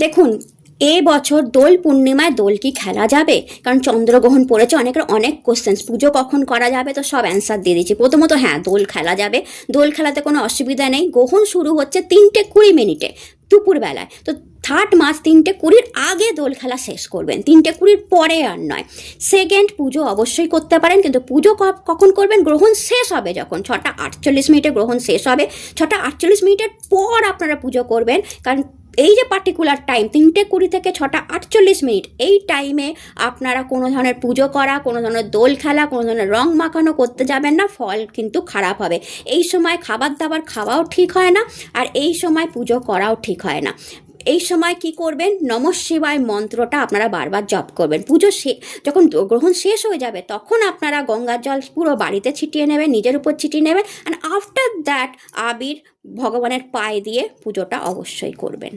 দেখুন, বছর দোল পূর্ণিমায় দোল কি খেলা যাবে? কারণ চন্দ্রগ্রহণ পড়েছে, অনেকের অনেক কোশ্চেন্স, পুজো কখন করা যাবে, তো সব অ্যান্সার দিয়ে দিচ্ছি। প্রথমত হ্যাঁ, দোল খেলা যাবে, দোল খেলাতে কোনো অসুবিধা নেই। গ্রহণ শুরু হচ্ছে 3:20 দুপুরবেলায়, তো 3 মার্চ 3:20 আগে দোল খেলা শেষ করবেন, 3:20 পরে আর নয়। সেকেন্ড, পুজো অবশ্যই করতে পারেন, কিন্তু পুজো কখন করবেন? গ্রহণ শেষ হবে যখন 6:48 গ্রহণ শেষ হবে, 6:48 পর আপনারা পুজো করবেন। কারণ এই যে পার্টিকুলার টাইম 3:20 থেকে 6:48, এই টাইমে আপনারা কোনো ধরনের পুজো করা, কোনো ধরনের দোল খেলা, কোনো ধরনের রং মাখানো করতে যাবেন না, ফল কিন্তু খারাপ হবে। এই সময় খাবার দাবার খাওয়াও ঠিক হয় না, আর এই সময় পুজো করাও ঠিক হয় না। এই সময় কি করবেন? নমঃ শিবায় মন্ত্রটা আপনারা বারবার জপ করবেন। পুজো যখন গ্রহণ শেষ হয়ে যাবে তখন আপনারা গঙ্গার জল পুরো বাড়িতে ছিটিয়ে নেবেন, নিজের উপর ছিটিয়ে নেবেন, অ্যান্ড আফটার দ্যাট আবির ভগবানের পায়ে দিয়ে পুজোটা অবশ্যই করবেন।